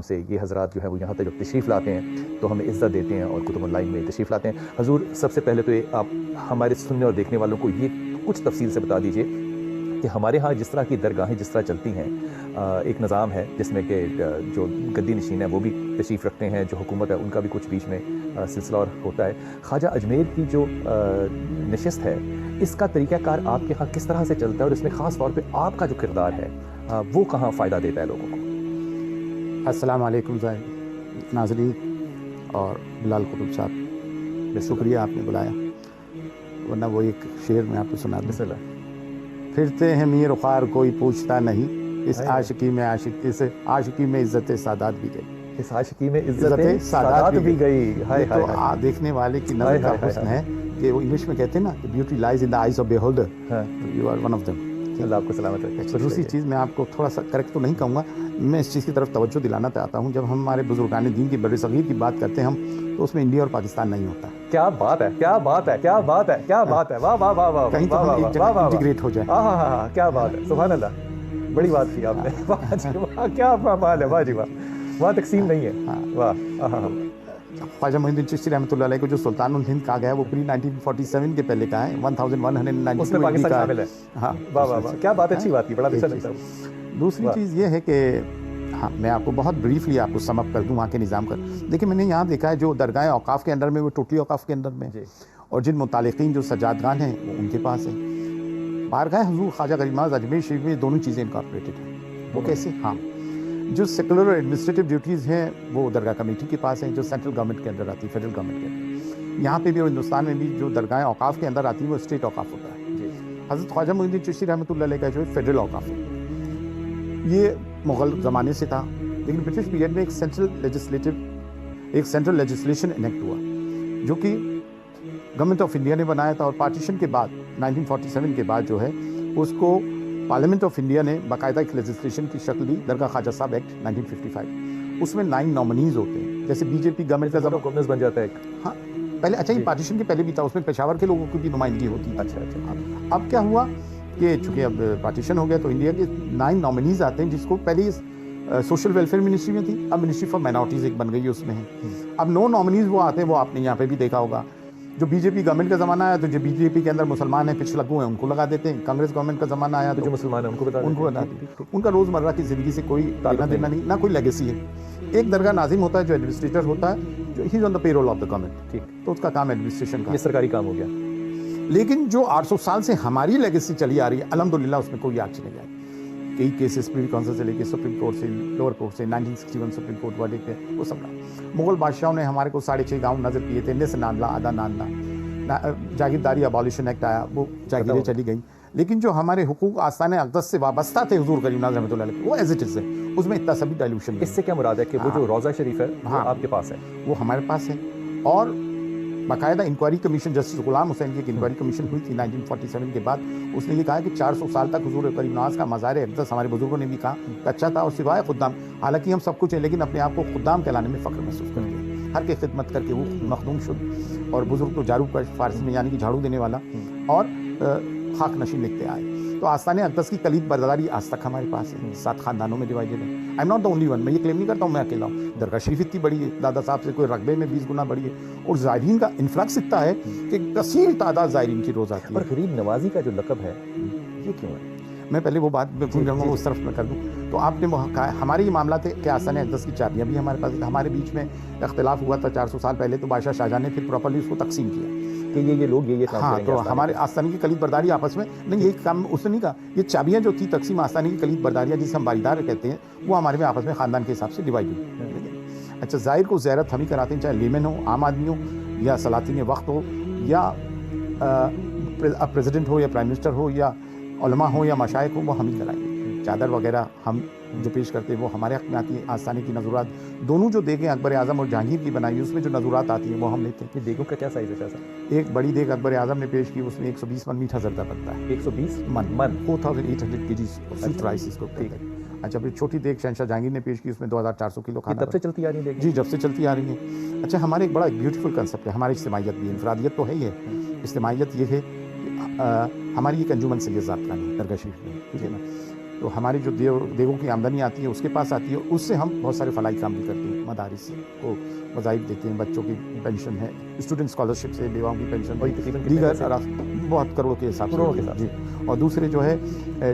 سے یہ حضرات جو ہیں وہ یہاں تک جب تشریف لاتے ہیں تو ہمیں عزت دیتے ہیں اور کتب آن لائن میں تشریف لاتے ہیں. حضور سب سے پہلے تو یہ آپ ہمارے سننے اور دیکھنے والوں کو یہ کچھ تفصیل سے بتا دیجئے کہ ہمارے ہاں جس طرح کی درگاہیں جس طرح چلتی ہیں ایک نظام ہے جس میں کہ جو گدی نشین ہے وہ بھی تشریف رکھتے ہیں, جو حکومت ہے ان کا بھی کچھ بیچ میں سلسلہ اور ہوتا ہے. خواجہ اجمیر کی جو نشست ہے اس کا طریقہ کار آپ کے ہاں کس طرح سے چلتا ہے اور اس میں خاص طور پہ آپ کا جو کردار ہے وہ کہاں فائدہ دیتا ہے لوگوں کو؟ السلام علیکم ناظرین اور بلال قطب صاحب, بے شکریہ آپ نے بلایا, ورنہ وہ ایک شعر میں آپ کو سنا دوں. پھرتے ہیں میر وخوار کوئی پوچھتا نہیں, اس عاشقی میں عزت سادات بھی گئی, اس عاشقی میں عزت سادات بھی گئی. تو دیکھنے والے کی نظر کا حسن ہے کہ وہ انگلش میں کہتے ہیں نا beauty lies in the eyes of beholder, you are one of them. اللہ آپ کو سلامت رکھے. دوسری چیز میں آپ کو تھوڑا سا کریکٹ تو نہیں کہوں گا, میں اس چیز کی طرف توجہ دلانا چاہتا ہوں, جب ہم ہمارے بزرگان دین کی بر صغیر کی بات کرتے ہیں ہم تو اس میں انڈیا اور پاکستان نہیں ہوتا. کیا بات ہے, کیا بات ہے, کیا بات ہے, کیا بات ہے, واہ واہ واہ واہ, کہیں تو ہم ایک جگہ انٹیگریٹ ہو جائے. ہاں کیا بات ہے, سبحان اللہ, بڑی بات کی آپ نے, واہ جی واہ, کیا بات ہے, واہ جی واہ, وہاں تقسیم نہیں ہے, واہ. خواجہ معین الدین چشتی رحمۃ اللہ علیہ کو جو سلطان الہند کہا گیا ہے وہ پری 1947 کے پہلے کا ہے, 1192 اس میں پاکستان شامل ہے. ہاں واہ واہ واہ, کیا بات, اچھی بات کی, بڑا اچھا لگتا ہے. دوسری چیز یہ ہے کہ ہاں میں آپ کو بہت بریفلی آپ کو سم اپ کر دوں وہاں کے نظام کا. دیکھیں میں نے یہاں دیکھا ہے جو درگاہیں اوقاف کے اندر میں وہ ٹوٹلی اوقاف کے اندر میں, اور جن متعلقین جو سجادگان ہیں وہ ان کے پاس ہیں. بارگاہ حضور خواجہ غریب نواز اجمیر شریف میں دونوں چیزیں انکارپوریٹڈ ہیں. وہ کیسے؟ ہاں جو سیکولر اور ایڈمنسٹریٹو ڈیوٹیز ہیں وہ درگاہ کمیٹی کے پاس ہیں جو سینٹرل گورنمنٹ کے اندر آتی ہے, فیڈرل گورنمنٹ کے اندر. یہاں پہ بھی اور ہندوستان میں بھی جو درگاہیں اوقاف کے اندر آتی ہیں وہ اسٹیٹ اوقاف ہوتا ہے. حضرت خواجہ معین الدین چشتی رحمۃ اللہ علیہ کا جو ہے فیڈرل اوقاف ہے. یہ مغل زمانے سے تھا, لیکن برٹش پیریڈ میں ایک سینٹرل لیجسلیشن انیکٹ ہوا جو کہ گورنمنٹ آف انڈیا نے بنایا تھا, اور پارٹیشن کے بعد 1947 کے بعد جو ہے اس کو پارلیمنٹ آف انڈیا نے باقاعدہ ایک لیجسلیشن کی شکل دی, درگاہ خواجہ صاحب ایکٹ 1955. اس میں 9 نامنیز ہوتے ہیں, جیسے بی جے پی گورنمنٹ کا گورننس بن جاتا ہے ایک. ہاں پہلے اچھا یہ پارٹیشن کے پہلے بھی تھا, اس میں پشاور کے لوگوں کی بھی نمائندگی ہوتی ہے. اچھا. اب کیا ہوا کہ چونکہ اب پارٹیشن ہو گیا تو انڈیا کے 9 نامنیز آتے ہیں, جس کو پہلے سوشل ویلفیئر منسٹری میں تھی, اب منسٹری فار مائنارٹیز ایک بن گئی ہے, اس میں ہے. اب 9 نامنیز وہ آتے ہیں, وہ آپ نے یہاں پہ بھی دیکھا ہوگا. جو بی جے پی گورنمنٹ کا زمانہ آیا تو جو بی جے پی کے اندر مسلمان ہیں پچھ لگو ہیں ان کو لگا دیتے ہیں. کانگریس گورنمنٹ کا زمانہ آیا تو جو مسلمان ہیں ان کو بتا دیتے ہیں. ان کا روزمرہ کی زندگی سے کوئی لینا دینا نہیں, نہ کوئی لیگیسی ہے. ایک درگاہ ناظم ہوتا ہے جو ایڈمنسٹریٹر ہوتا ہے, جو ہی از آن دا پے رول آف دا گورنمنٹ, ٹھیک, تو اس کا کام ایڈمنسٹریشن کا, یہ سرکاری کام ہو گیا. لیکن جو 800 سال سے ہماری لیگیسی چلی آ رہی ہے الحمدللہ اس میں کوئی آج نہیں آئی. کئی کیسز پریوی کونسل سے لے کے سپریم کورٹ سے, لوور کورٹ سے, 1961 سپریم کورٹ والے کے, وہ سب مغل بادشاہوں نے ہمارے کو 6.5 گاؤں نظر کیے تھے, نس نانلا آدھا نانلا. جاگیرداری ابالیشن ایکٹ آیا, وہ جاگیریں چلی گئیں, لیکن جو ہمارے حقوق آستان اقدس سے وابستہ تھے حضور غریب نواز رحمۃ اللہ علیہ وہ ایز اٹ از ہے, اس میں اتنا سبھی ڈائلوشن. اس سے کیا مراد ہے کہ وہ جو روضہ شریف ہے وہ آپ کے پاس ہے؟ وہ ہمارے پاس ہے, اور باقاعدہ انکوائری کمیشن جسٹس غلام حسین کی ایک انکوائری کمیشن ہوئی تھی 1947 کے بعد. اس نے یہ کہا کہ 400 سال تک حضور غریب نواز کا مزار اقدس ہمارے بزرگوں نے بھی کہا اچھا تھا, اور سوائے خدام, حالانکہ ہم سب کچھ ہیں لیکن اپنے آپ کو خدام کہلانے میں فخر محسوس کرتے ہیں. ہر کی خدمت کر کے وہ مخدوم شد, اور بزرگ تو جارو کا فارسی میں یعنی کہ جھاڑو دینے والا, اور خاک نشین لکھتے آئے. تو آستان اقدس کی کلید برداری آج تک ہمارے پاس ہے, 7 خاندانوں میں ڈیوائڈڈ ہے. I am not the only one, میں یہ کلیم نہیں کرتا ہوں میں اکیلا ہوں. درگاہ شریف اتنی بڑی ہے, دادا صاحب سے کوئی رقبے میں 20 گنا بڑی ہے, اور زائرین کا انفلکس اتنا ہے کہ کثیر تعداد زائرین کی روز آتی ہے. اور غریب نوازی کا جو لقب ہے یہ کیوں ہے؟ میں پہلے وہ بات بھول جاؤں گا, اس طرف میں کر دوں. تو آپ نے کہا ہمارے یہ معاملات ہے کہ آستان اقدس کی چابیاں بھی ہمارے پاس. ہمارے بیچ میں اختلاف ہوا تھا 400 سال پہلے, تو بادشاہ شاہجہاں نے پھر پراپرلی اس کو تقسیم کیا کہ یہ لوگ یہ کام کریں گے. تو ہمارے آستانے کی کلید برداری آپس میں نہیں, یہ کام اس نے نہیں کہا. یہ چابیاں جو تھی تقسیم آستانے کی کلید برداریاں جسے ہم باریدار کہتے ہیں, وہ ہمارے میں آپس میں خاندان کے حساب سے ڈیوائڈ ہوئی. اچھا ظاہر کو زیارت ہم ہی کراتے ہیں, چاہے لیمن ہو, عام آدمی ہو, یا سلاطین وقت ہو, یا پریزیڈنٹ ہو, یا پرائم منسٹر ہو, یا علماء ہو, یا مشائخ ہو, وہ ہم ہی کرائیں گے. چادر وغیرہ ہم جو پیش کرتے ہیں وہ ہمارے حق میں آتی ہے. آستانے کی نظورات دونوں جو دیگیں اکبر اعظم اور جہانگیر کی بنائی, اس میں جو نظورات آتی ہیں وہ ہم لیتے ہیں. یہ دیگوں کا کیا سائز ہے شاہ صاحب؟ ایک بڑی دیگ اکبر اعظم نے پیش کی, اس میں 120 من میٹھا زردہ بنتا ہے. 120 من 4800 کیجیز سویٹ رائس اس کو. ٹھیک ہے. اچھا پھر چھوٹی دیگ شہنشاہ جہانگیر نے پیش کی, اس میں 2400 کلو کھانا. تب سے چلتی آ رہی ہے؟ جی جب سے چلتی آ رہی ہے. اچھا ہمارے ایک بڑا بیوٹیفل کنسیپٹ ہے, ہماری اجتماعیت بھی, انفرادیت تو ہے ہی ہے. اجتماعیت یہ ہے کہ ہماری ایک انجمن سید ذات خانی درگاہ شریف میں, ٹھیک ہے نا. تو ہماری جو دیگوں کی آمدنی آتی ہے اس کے پاس آتی ہے، اس سے ہم بہت سارے فلاحی کام بھی کرتے ہیں، مدارس کو وظائف دیتے ہیں، بچوں کی پینشن ہے، اسٹوڈنٹ اسکالرشپ سے بیواؤں کی پینشن وہی ہے، تقریباً کتنے دیگر پیسے؟ بہت کروڑوں کے حساب کروڑوں کے سے حساب جی۔ اور دوسرے جو ہے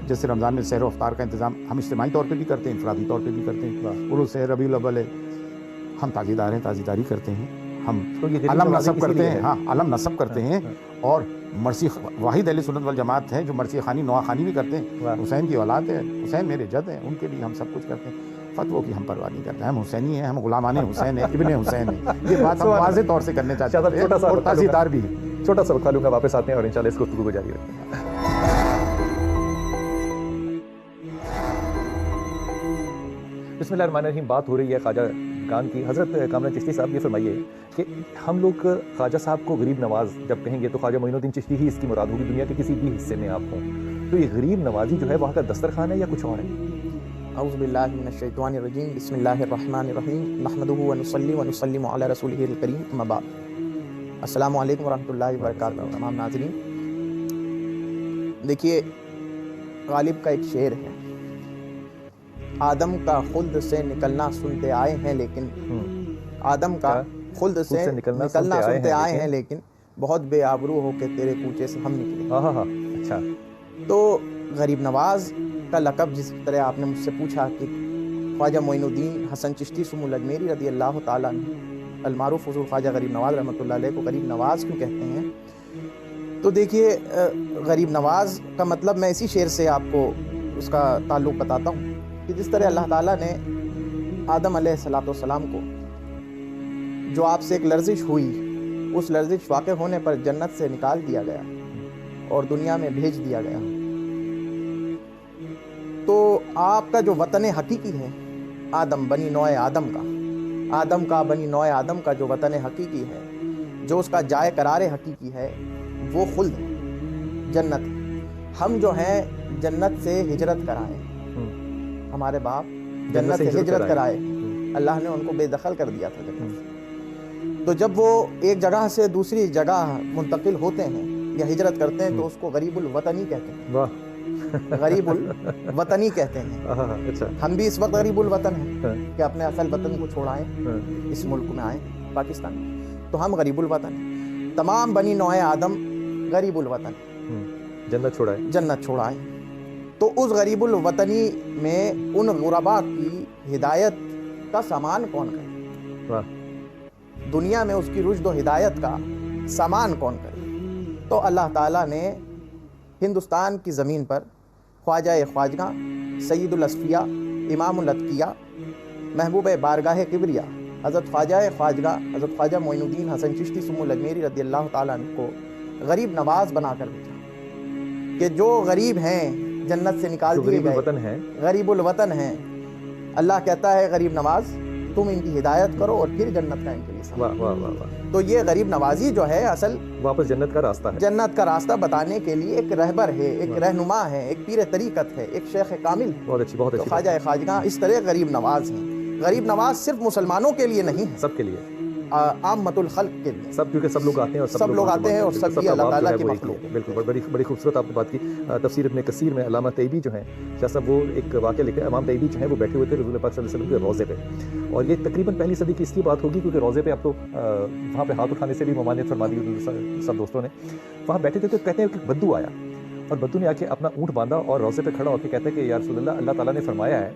جیسے رمضان میں سحر و افطار کا انتظام ہم اجتماعی طور پہ بھی کرتے ہیں، انفرادی طور پہ بھی کرتے ہیں، واہ۔ عرس ہے، ربیع الاول ہے، ہم تازیدار ہیں، تازیداری کرتے ہیں، ہم تو یہ غریب علم نوازی نصب اسی کرتے لیے ہیں، ہے؟ ہاں علم نصب کرتے ہیں، اور مرثی واحد اہل سنت والجماعت ہے جو مرثی خوانی نوا خوانی بھی کرتے ہیں، واہ۔ حسین کی اولاد ہے، حسین میرے جد ہیں، ان کے لیے ہم سب کچھ کرتے ہیں، فتووں کی ہم پرواہ نہیں کرتے، ہم حسینی ہیں، ہم غلامان حسین ہیں، ابن حسین ہیں، یہ بات ہم واضح طور سے کرنے چاہتے شاید اب چھوٹا سا ہیں، اور وقفہ لوں گا۔ تازیدار بھی ہیں۔ چھوٹا سا وقفہ لوں گا، واپس آتے ہیں اور انشاءاللہ اس گفتگو کو جاری رکھتے ہیں۔ بسم اللہ الرحمن الرحیم۔ بات ہو رہی ہے خواجہ گان کی۔ حضرت کامران چشتی صاحب یہ فرمائیے کہ ہم لوگ خواجہ صاحب کو غریب نواز جب کہیں گے تو خواجہ معین الدین چشتی ہی اس کی مراد ہوگی، دنیا کے کسی بھی حصے میں آپ ہوں تو یہ غریب نوازی جو ہے وہاں کا دسترخوان ہے یا کچھ اور ہے؟ اعوذ باللہ من الشیطان الرجیم، بسم اللہ الرحمن الرحیم، نحمدہ ونصلی ونسلم علی رسولہ الکریم، اما بعد۔ السلام علیکم ورحمۃ اللہ وبرکاتہ تمام ناظرین۔ دیکھیے، غالب کا ایک شعر ہے، آدم کا خلد سے نکلنا سنتے آئے ہیں لیکن آدم کا خلد سے نکلنا سنتے آئے ہیں لیکن بہت بے آبرو ہو کے تیرے کوچے سے ہم نکلے۔ ہاں ہاں ہاں، اچھا۔ تو غریب نواز کا لقب جس طرح آپ نے مجھ سے پوچھا کہ خواجہ معین الدین حسن چشتی سمو الاجمیری رضی اللہ تعالیٰ عنہ المعروف حضور خواجہ غریب نواز رحمۃ اللہ علیہ کو غریب نواز کیوں کہتے ہیں، تو دیکھیے غریب نواز کا مطلب میں اسی شعر سے آپ کو اس کا تعلق بتاتا ہوں کہ جس طرح اللہ تعالیٰ نے آدم علیہ السلام کو جو آپ سے ایک لرزش ہوئی، اس لرزش واقع ہونے پر جنت سے نکال دیا گیا اور دنیا میں بھیج دیا گیا، تو آپ کا جو وطن حقیقی ہے آدم بنی نوع آدم کا بنی نوع آدم کا جو وطن حقیقی ہے، جو اس کا جائے قرار حقیقی ہے، وہ خلد ہے، جنت ہے۔ ہم جو ہیں جنت سے ہجرت کرائے، ہمارے باپ جنت سے ہجرت کرائے، اللہ نے ان کو بے دخل کر دیا تھا جنت سے۔ تو جب وہ ایک جگہ سے دوسری جگہ منتقل ہوتے ہیں یا ہجرت کرتے ہیں تو اس کو غریب الوطنی کہتے ہیں۔ واہ، غریب الوطنی کہتے ہیں۔ اچھا۔ ہم بھی اس وقت غریب الوطن ہیں کہ اپنے اصل وطن کو چھوڑائیں، اس ملک میں آئیں، پاکستان میں، تو ہم غریب الوطن ہیں۔ تمام بنی نوع آدم غریب الوطن، جنت چھوڑائیں۔ تو اس غریب الوطنی میں ان غربا کی ہدایت کا سامان کون کرے؟ دنیا میں اس کی رشد و ہدایت کا سامان کون کرے؟ تو اللہ تعالیٰ نے ہندوستان کی زمین پر خواجہ خواجگاں، سید الاصفیاء، امام الاتقیاء، محبوب بارگاہ کبریا، حضرت خواجہ خواجگاں حضرت خواجہ معین الدین حسن چشتی سمو الاجمیری رضی اللہ تعالیٰ عنہ کو غریب نواز بنا کر بھیجا کہ جو غریب ہیں جنت سے نکال دیے گئے، غریب الوطن ہیں، اللہ کہتا ہے غریب نواز تم ان کی ہدایت کرو اور پھر جنت کا ان کے لیے سامان۔ تو یہ غریب نوازی جو ہے اصل واپس جنت کا راستہ ہے، جنت کا راستہ بتانے کے لیے ایک رہبر ہے، ایک رہنما ہے، ایک پیر طریقت ہے، ایک شیخ کامل ہے۔ بہت اچھی، بہت اچھی۔ خواجہ خواجگاں اس طرح غریب نواز ہیں۔ غریب نواز صرف مسلمانوں کے لیے نہیں ہے، سب کے لیے، عامت الخلق کے لیے، سب، کیونکہ سب لوگ آتے ہیں اور سب لوگ آتے ہیں اور سب بھی اللہ تعالیٰ کی مخلوق ہے۔ بالکل، بڑی خوبصورت آپ نے بات کی۔ تفسیر ابن کثیر میں علامہ طیبی جو ہیں شاہ صاحب، وہ ایک واقعہ لکھا ہے، امام طیبی جو ہیں وہ بیٹھے ہوئے تھے رسول پاک صلی اللہ علیہ وسلم کے روضے پہ، اور یہ تقریباً پہلی صدی کی اس کی بات ہوگی کیونکہ روضے پہ اب تو وہاں پہ ہاتھ اٹھانے سے بھی ممانعت فرما دی سب دوستوں نے۔ وہاں بیٹھے تھے تو کہتے ہیں کہ بدو آیا اور بدو نے آ کے اپنا اونٹ باندھا اور روضے پہ کھڑا ہو کے کہتا ہے کہ یا رسول اللہ، اللہ تعالیٰ نے فرمایا ہے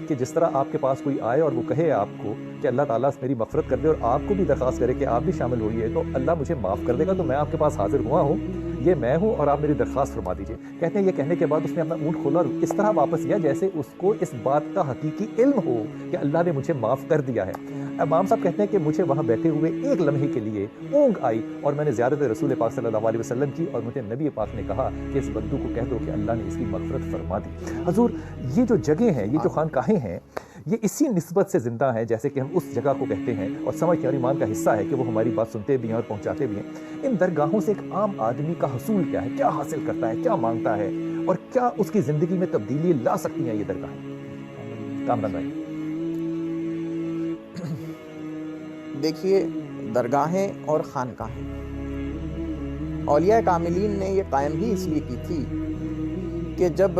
کہ جس طرح آپ کے پاس کوئی آئے اور وہ کہے آپ کو کہ اللہ تعالیٰ میری مغفرت کر دے اور آپ کو بھی درخواست کرے کہ آپ بھی شامل ہوئیے تو اللہ مجھے معاف کر دے گا، تو میں آپ کے پاس حاضر ہوا ہوں، یہ میں ہوں اور آپ میری درخواست فرما دیجئے۔ کہتے ہیں یہ کہنے کے بعد اس نے اپنا اونٹ کھولا اور اس طرح واپس گیا جیسے اس کو اس بات کا حقیقی علم ہو کہ اللہ نے مجھے معاف کر دیا ہے۔ امام صاحب کہتے ہیں کہ مجھے وہاں بیٹھے ہوئے ایک لمحے کے لیے اونگ آئی اور میں نے زیارت رسول پاک صلی اللہ علیہ وسلم کی اور مجھے نبی پاک نے کہا کہ اس بدو کو کہہ دو کہ اللہ نے اس کی مغفرت فرما دی۔ حضور، یہ جو جگہیں ہیں، یہ جو خانقاہیں ہیں، یہ اسی نسبت سے زندہ ہیں جیسے کہ ہم اس جگہ کو کہتے ہیں اور سمجھتے ہیں اور ایمان کا حصہ ہے کہ وہ ہماری بات سنتے بھی ہیں اور پہنچاتے بھی ہیں۔ ان درگاہوں سے ایک عام آدمی کا حصول کیا ہے، کیا حاصل کرتا ہے، کیا مانگتا ہے اور کیا اس کی زندگی میں تبدیلی لا سکتی ہیں یہ درگاہیں؟ کامران بھائی۔ دیکھیے، درگاہیں اور خانقاہیں اولیاء کاملین نے یہ قائم ہی اس لیے کی تھی کہ جب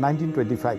1925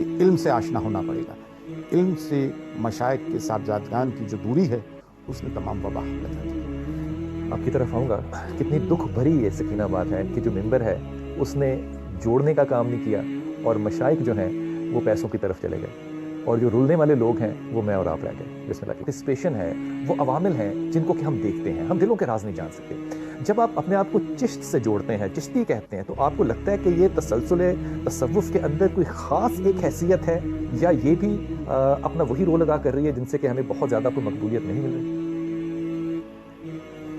کہ علم سے آشنا ہونا پڑے گا. علم سے مشائخ کے صاحبزادگان کی جو دوری ہے اس نے تمام وبا لگا دی. آپ کی طرف آؤں گا. کتنی دکھ بھری یہ سکینہ بات ہے کہ جو ممبر ہے اس نے جوڑنے کا کام نہیں کیا اور مشائخ جو ہیں وہ پیسوں کی طرف چلے گئے اور جو رلنے والے لوگ ہیں وہ میں اور آپ رہ گئے. بسم اللہ. پارٹیسپیشن ہے وہ عوامل ہیں جن کو کہ ہم دیکھتے ہیں, ہم دلوں کے راز نہیں جان سکتے. جب آپ اپنے آپ کو چشت سے جوڑتے ہیں, چشتی کہتے ہیں, تو آپ کو لگتا ہے کہ یہ تسلسل تصوف کے اندر کوئی خاص ایک حیثیت ہے یا یہ بھی اپنا وہی رول ادا کر رہی ہے جن سے کہ ہمیں بہت زیادہ کوئی مقبولیت نہیں مل رہی؟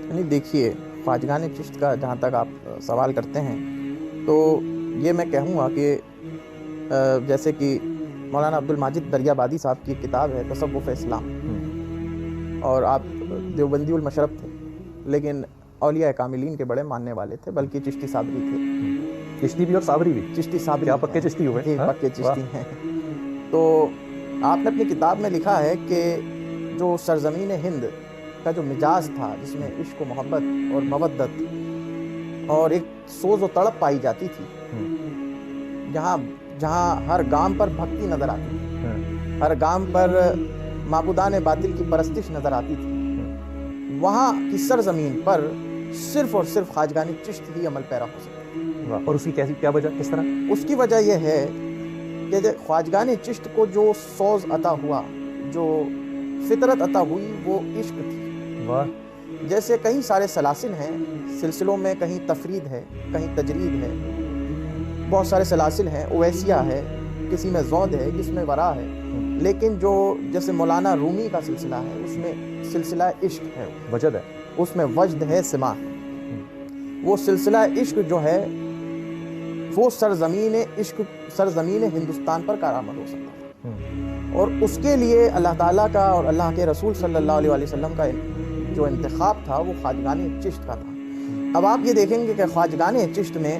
یعنی دیکھیے, خواجگان چشت کا جہاں تک آپ سوال کرتے ہیں تو یہ میں کہوں گا کہ جیسے کہ مولانا عبد الماجد دریابادی صاحب کی کتاب ہے تصوف اسلام, اور آپ دیوبندی المشرب تھے لیکن اولیاء کاملین کے بڑے ماننے والے تھے, بلکہ چشتی صابری تھے. چشتی بھی اور صابری بھی؟ چشتی صابری. کیا پکے چشتی ہوئے؟ جی پکے چشتی ہیں. تو آپ نے اپنی کتاب میں لکھا ہے کہ جو سرزمین ہند کا جو مزاج تھا جس میں عشق و محبت اور مودت اور ایک سوز و تڑپ پائی جاتی تھی, جہاں ہر گام پر بھکتی نظر آتی تھی, ہر گام پر معبودان باطل کی پرستش نظر آتی تھی, وہاں کی سرزمین پر صرف اور صرف خواجگان چشت ہی عمل پیرا ہو سکتا. اور اس کی کیا وجہ, کس طرح؟ اس کی وجہ یہ ہے کہ خواجگان چشت کو جو سوز عطا ہوا, جو فطرت عطا ہوئی, وہ عشق تھی. جیسے کئی سارے سلاسل ہیں, سلسلوں میں کہیں تفرید ہے, کہیں تجرید ہے, بہت سارے سلاسل ہیں, اویسیہ ہے, کسی میں زود ہے, کسی میں ورا ہے, لیکن جو جیسے مولانا رومی کا سلسلہ ہے اس میں سلسلہ عشق ہے, وجد ہے, اس میں وجد ہے, سما ہے. وہ سلسلہ عشق جو ہے وہ سرزمین عشق, سرزمین ہندوستان پر کارآمد ہو سکتا ہے, اور اس کے لیے اللہ تعالیٰ کا اور اللہ کے رسول صلی اللہ علیہ وسلم کا جو انتخاب تھا وہ خواجگان چشت کا تھا. اب آپ یہ دیکھیں گے کہ خواجگان چشت میں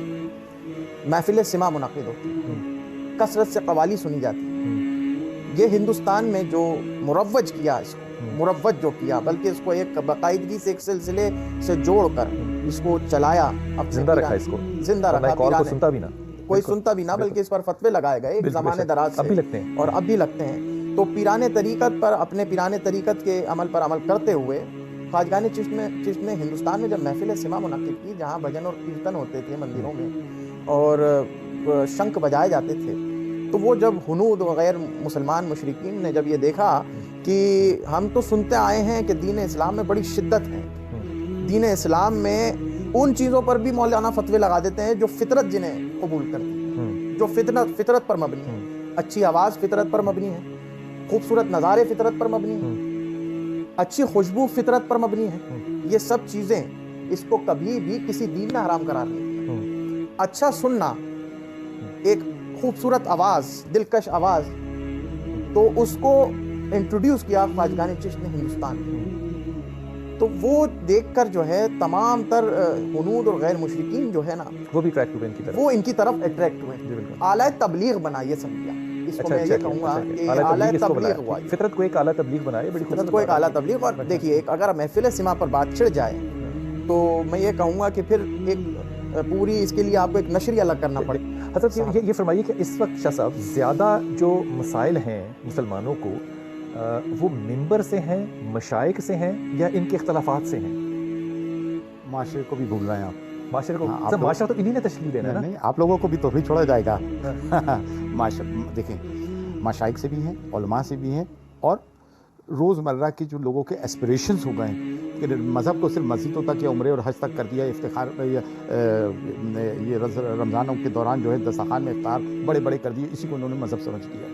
محفل سما منعقد ہوتی ہے, کثرت سے قوالی سنی جاتی ہے. یہ ہندوستان میں جو مروج کیا, اس کو مروج جو کیا, بلکہ اس کو ایک باقاعدگی سے ایک سلسلے سے جوڑ کر اس کو چلایا, اب زندہ رکھا, اس کو زندہ رکھا. کو سنتا بھی نہ, کوئی سنتا بھی نہ, بلکہ اس پر فتوے لگائے گئے ایک زمانے دراز سے, اب بھی لگتے ہیں اور اب بھی لگتے ہیں. تو پیرانے طریقت پر, اپنے پیرانے طریقت کے عمل پر عمل کرتے ہوئے خواجگان چشت میں ہندوستان میں جب محفل سما منعقد کی, جہاں بھجن اور کیرتن ہوتے تھے مندروں میں اور شنکھ بجائے جاتے تھے, تو وہ جب ہنود وغیر مسلمان مشرکین نے جب یہ دیکھا کہ ہم تو سنتے آئے ہیں کہ دین اسلام میں بڑی شدت ہے, دین اسلام میں ان چیزوں پر بھی مولانا فتوے لگا دیتے ہیں جو فطرت جنہیں قبول کرتی ہے, جو فطرت پر مبنی ہے, اچھی آواز فطرت پر مبنی ہے, خوبصورت نظارے فطرت پر مبنی ہیں, اچھی خوشبو فطرت پر مبنی ہے. یہ سب چیزیں اس کو کبھی بھی کسی دین میں حرام قرار نہیں دیا. اچھا سننا, ایک خوبصورت آواز, دلکش آواز, تو اس کو انٹروڈیوس کیا خواجگان چشت نے ہندوستان میں. تو وہ دیکھ کر جو ہے تمام تر ہنود اور غیر مشرکین جو ہے نا, وہ بھی اٹریکٹ ہوئے ان کی طرف, وہ ان کی طرف اٹریکٹ ہوئے. اعلیٰ تبلیغ بنا, یہ سمجھا اس کو میں یہ کہوں گا کہ اعلیٰ تبلیغ ہوا, فطرت کو ایک اعلیٰ تبلیغ بنائے, بڑی فطرت کو ایک اعلیٰ تبلیغ. اور دیکھیے, اگر محفل سما پر بات چھڑ جائے تو میں یہ کہوں گا کہ پھر ایک پوری اس کے لیے آپ کو ایک نشری الگ کرنا پڑے. حضرت یہ فرمائیے کہ اس وقت شاہ صاحب زیادہ جو مسائل ہیں مسلمانوں کو, وہ منبر سے ہیں, مشائخ سے ہیں, یا ان کے اختلافات سے ہیں؟ معاشرے کو بھی بھول رہے ہیں آپ. معاشرے کو, معاشرہ تو انہی نے تشکیل دینا ہے نا. نہیں, آپ لوگوں کو بھی تو بھی چھوڑا جائے گا. دیکھیں, مشائخ سے بھی ہیں, علماء سے بھی ہیں, اور روزمرہ کی جو لوگوں کے ایسپریشنز ہو گئے ہیں کہ مذہب کو صرف مسجدوں تک یا عمرے اور حج تک کر دیا, افتخار یہ رمضانوں کے دوران جو ہے دسترخوان میں افطار بڑے بڑے کر دیے, اسی کو انہوں نے مذہب سمجھ کیا.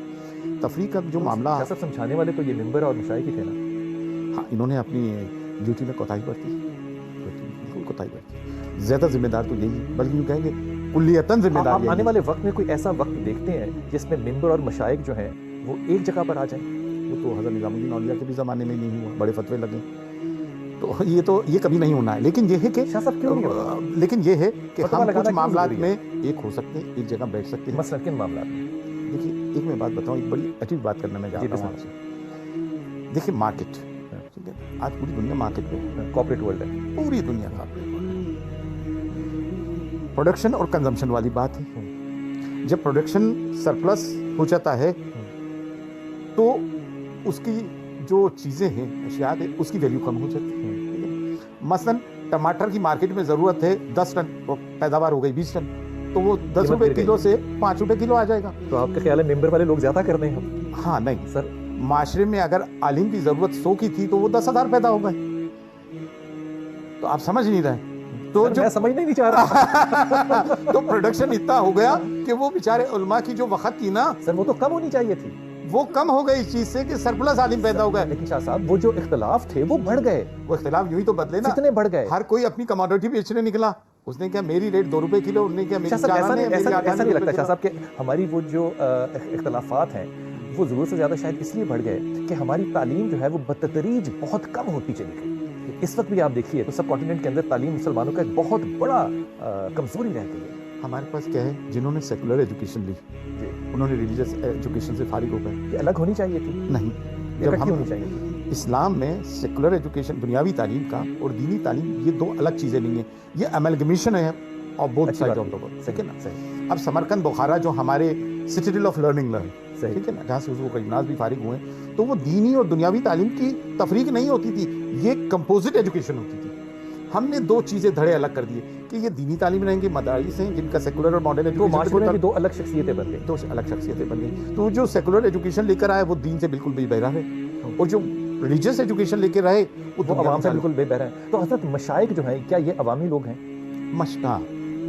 تفریح کا جو معاملہ, سب سمجھانے والے تو یہ منبر اور مشائخ ہی تھے نا. ہاں, انہوں نے اپنی ڈیوٹی میں کوتاہی برتی, بالکل کوتاہی برتی. زیادہ ذمہ دار تو یہی, بلکہ یوں کہیں گے کلیتاً ذمہ دار. آنے والے وقت میں کوئی ایسا وقت دیکھتے ہیں جس میں منبر اور مشائخ جو ہیں وہ ایک جگہ پر آ جائیں؟ وہ تو حضرت نظام الدین اولیاء کے بھی زمانے میں نہیں ہوا, بڑے فتوے لگے. تو یہ کبھی نہیں ہونا ہے. لیکن یہ ہے کہ لیکن یہ ہے کہ ہم کچھ معاملات میں ایک ہو سکتے ہیں, ایک جگہ بیٹھ سکتے ہیں. مثلا کن معاملات میں؟ دیکھیے, ایک میں بات بتاؤں, ایک بڑی عجیب بات کرنے میں جا رہا ہوں آپ سے. دیکھیے, مارکیٹ, ٹھیک ہے, آج پوری دنیا مارکیٹ میں, کارپوریٹ ورلڈ ہے, پوری دنیا کا پروڈکشن اور کنزمپشن والی بات ہے. جب پروڈکشن سرپلس ہو جاتا ہے تو اس کی جو چیزیں ہیں اشیاء ہیں اس کی ویلیو کم ہو جاتی ہے. مثلا ٹماٹر کی مارکیٹ میں ضرورت ہے 10 ٹن, وہ پیداوار ہو گئی 20 ٹن, تو وہ 10 روپے کلو سے 5 روپے کلو آ جائے گا. تو آپ کا خیال ہے ممبر والے لوگ زیادہ کر رہے ہیں؟ ہاں نہیں سر, معاشرے میں اگر عالم کی ضرورت 100 کی تھی تو وہ 10,000 پیدا ہو گئے. تو آپ سمجھ نہیں رہے, تو جو میں سمجھنا ہی نہیں چاہ رہا. تو پروڈکشن اتنا ہو گیا کہ وہ بیچارے علماء کی جو وقت تھی نا سر وہ تو کم ہونی چاہیے تھی, وہ کم ہو گئی اس چیز سے کہ سرپلس عالم پیدا ہو گئے. لیکن شاہ صاحب وہ جو اختلاف تھے وہ بڑھ گئے. وہ اختلاف یوں ہی تو بدلے نا, کتنے بڑھ گئے. ہر کوئی اپنی کموڈٹی بیچنے نکلا. اس نے کیا میری ریٹ 2 روپے کلو, انہوں نے کیا میری شاہ صاحب ایسا نہیں لگتا شاہ کلو. صاحب کہ ہماری وہ جو اختلافات ہیں وہ ضرورت سے زیادہ شاید اس لیے بڑھ گئے کہ ہماری تعلیم جو ہے وہ بتدریج بہت کم ہوتی چلی گئی. اس وقت بھی آپ دیکھیے تو سب کانٹیننٹ کے اندر تعلیم مسلمانوں کا ایک بہت بڑا کمزوری رہ گئی ہے. ہمارے پاس کیا ہے, جنہوں نے سیکولر ایجوکیشن لی انہوں نے ریلیجیس ایجوکیشن سے فارغ ہو گئے. یہ الگ ہونی چاہیے تھی, نہیں, اکٹھی ہونی چاہیے تھی. اسلام میں سیکولر ایجوکیشن دنیاوی تعلیم کا اور دینی تعلیم یہ 2 الگ چیزیں نہیں ہیں, یہ ایملگمیشن ہے اور both side of the world. ٹھیک ہے نا. اب سمرقند بخارا جو ہمارے سٹیڈل آف لرننگ ہے, ٹھیک ہے نا, جہاں سے حضور غریب بھی فارغ ہوئے, تو وہ دینی اور دنیاوی تعلیم کی تفریق نہیں ہوتی تھی, یہ کمپوزٹ ایجوکیشن ہوتی تھی. ہم نے 2 چیزیں دھڑے الگ کر دیے کہ یہ دینی تعلیم رہیں گے, مدارس ہیں جن کا سیکولر اور ماڈرن تو معاشرے میں 2 الگ شخصیتیں بن گئی. 2 الگ شخصیتیں بن گئی. تو جو سیکولر ایجوکیشن لے کر آئے وہ دین سے بالکل بے بہرا ہے, اور جو ریلیجیس ایجوکیشن لے کے رہے وہ عوام سے بالکل بے بہرا ہے. تو حضرت مشائخ جو ہیں کیا یہ عوامی لوگ ہیں؟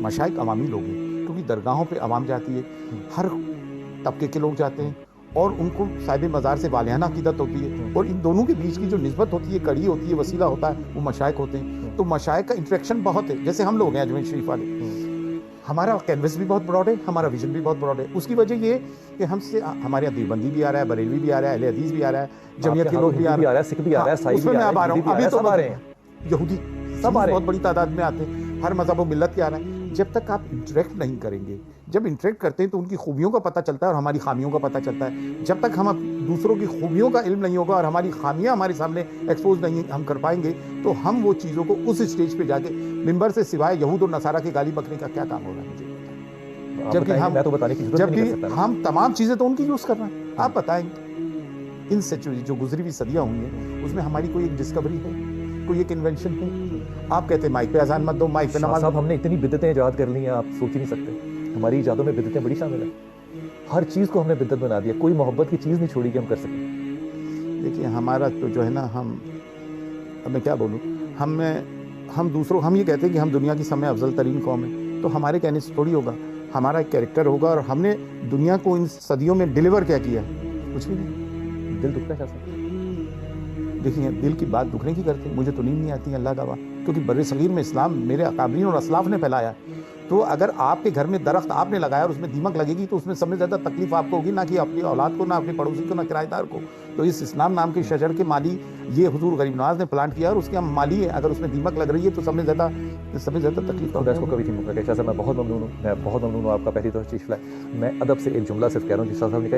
مشائخ عوامی لوگ ہیں, کیونکہ درگاہوں پہ عوام جاتی ہے, ہر طبقے کے لوگ جاتے ہیں, اور ان کو صاحب مزار سے والہانہ عقیدت ہوتی ہے, اور ان دونوں کے بیچ کی جو نسبت ہوتی ہے, کڑی ہوتی ہے, وسیلہ ہوتا ہے, وہ مشائخ ہوتے ہیں. تو مشائخ کا انٹریکشن بہت ہے. جیسے ہم لوگ ہیں اجمیر شریف والے, ہمارا کینوس بھی بہت براڈ ہے, ہمارا ویژن بھی بہت براڈ ہے. اس کی وجہ یہ کہ ہم سے ہمارے یہاں دیوبندی بھی آ رہا ہے, بریلوی بھی آ رہا ہے, اہل حدیث بھی آ رہا ہے, جمعیت کے لوگ بھی آ رہے ہیں, سکھ بھی آ رہا ہے, عیسائی بھی آ رہا ہے, ابھی تو آ رہے ہیں, یہودی سب بہت بڑی تعداد میں آتے ہیں, ہر مذہب و ملت کے آ رہے ہیں. جب تک آپ انٹریکٹ نہیں کریں گے, جب انٹریکٹ کرتے ہیں تو ان کی خوبیوں کا پتہ چلتا ہے اور ہماری خامیوں کا پتہ چلتا ہے. جب تک ہم دوسروں کی خوبیوں کا علم نہیں ہوگا اور ہماری خامیاں ہمارے سامنے ایکسپوز نہیں ہم کر پائیں گے, تو ہم وہ چیزوں کو اس اسٹیج پہ جا کے ممبر سے سوائے یہود اور نصارہ کی گالی بکنے کا کیا کام ہو رہا ہے مجھے بتائیں. جبکہ ہم تمام چیزیں تو ان کی یوز کر رہے ہیں. آپ بتائیں ان سچویشن جو گزری ہوئی صدیاں ہوئی ہیں اس میں ہماری کوئی ایک ڈسکوری ہے, کوئی ایک انوینشن ہے؟ آپ کہتے ہیں مائک پہ اذان مت دو, مائک پہ نماز. صاحب ہم نے اتنی بدعتیں ایجاد کر لی ہیں آپ سوچ ہی نہیں سکتے. ہماری ایجادوں میں بدعتیں بڑی شامل ہیں, ہر چیز کو ہم نے بدعت بنا دیا, کوئی محبت کی چیز نہیں چھوڑی کہ ہم کر سکیں. دیکھیے ہمارا تو جو ہے نا, ہم اب میں کیا بولوں, ہم دوسروں ہم یہ کہتے ہیں کہ ہم دنیا کی سب میں افضل ترین قوم ہے, تو ہمارے کہنے سے تھوڑی ہوگا. ہمارا ایک کیریکٹر ہوگا, اور ہم نے دنیا کو ان صدیوں میں ڈیلیور کیا کیا, کچھ بھی نہیں. دل دکھتا ہے صاحب. دیکھیے دل کی بات دکھنے کی کرتے ہیں, مجھے تو نیند نہیں آتی ہے اللہ کا, کیونکہ بر صغیر میں اسلام میرے اکابرین اور اسلاف نے پھیلایا. تو اگر آپ کے گھر میں درخت آپ نے لگایا اور اس میں دیمک لگے گی تو اس میں سب سے زیادہ تکلیف آپ کو ہوگی, نہ کہ اپنی اولاد کو, نہ اپنے پڑوسی کو, نہ کرایہ دار کو. تو اس اسلام نام کے شجر کے مالی یہ حضور غریب نواز نے پلانٹ کیا, اور اس کے ہم مالی ہے, اگر اس میں دیمک لگ رہی ہے تو سب سے زیادہ تکلیف خدا اس کو کبھی نہیں مکا. شاہ صاحب میں بہت ممنون ہوں, میں بہت ممنون ہوں آپ کا پہلی تشریف لائے. میں ادب سے ایک جملہ صرف کہہ رہا ہوں, جس صاحب نے کہا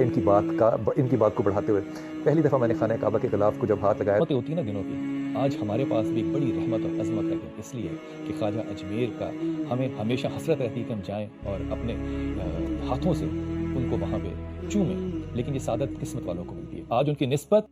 ان کی بات کو بڑھاتے ہوئے, پہلی دفعہ میں نے خانہ کعبہ کے غلاف کو جب ہاتھ لگایا ہوتی نا دنوں کی, آج ہمارے پاس بھی بڑی رحمت اور عظمت ہے, اس لیے کہ خواجہ اجمیر کا ہمیں ہمیشہ حسرت رہتی کہ ہم جائیں اور اپنے ہاتھوں سے ان کو وہاں پہ چومیں, لیکن یہ سعادت قسمت والوں کو ملتی ہے. آج ان کی نسبت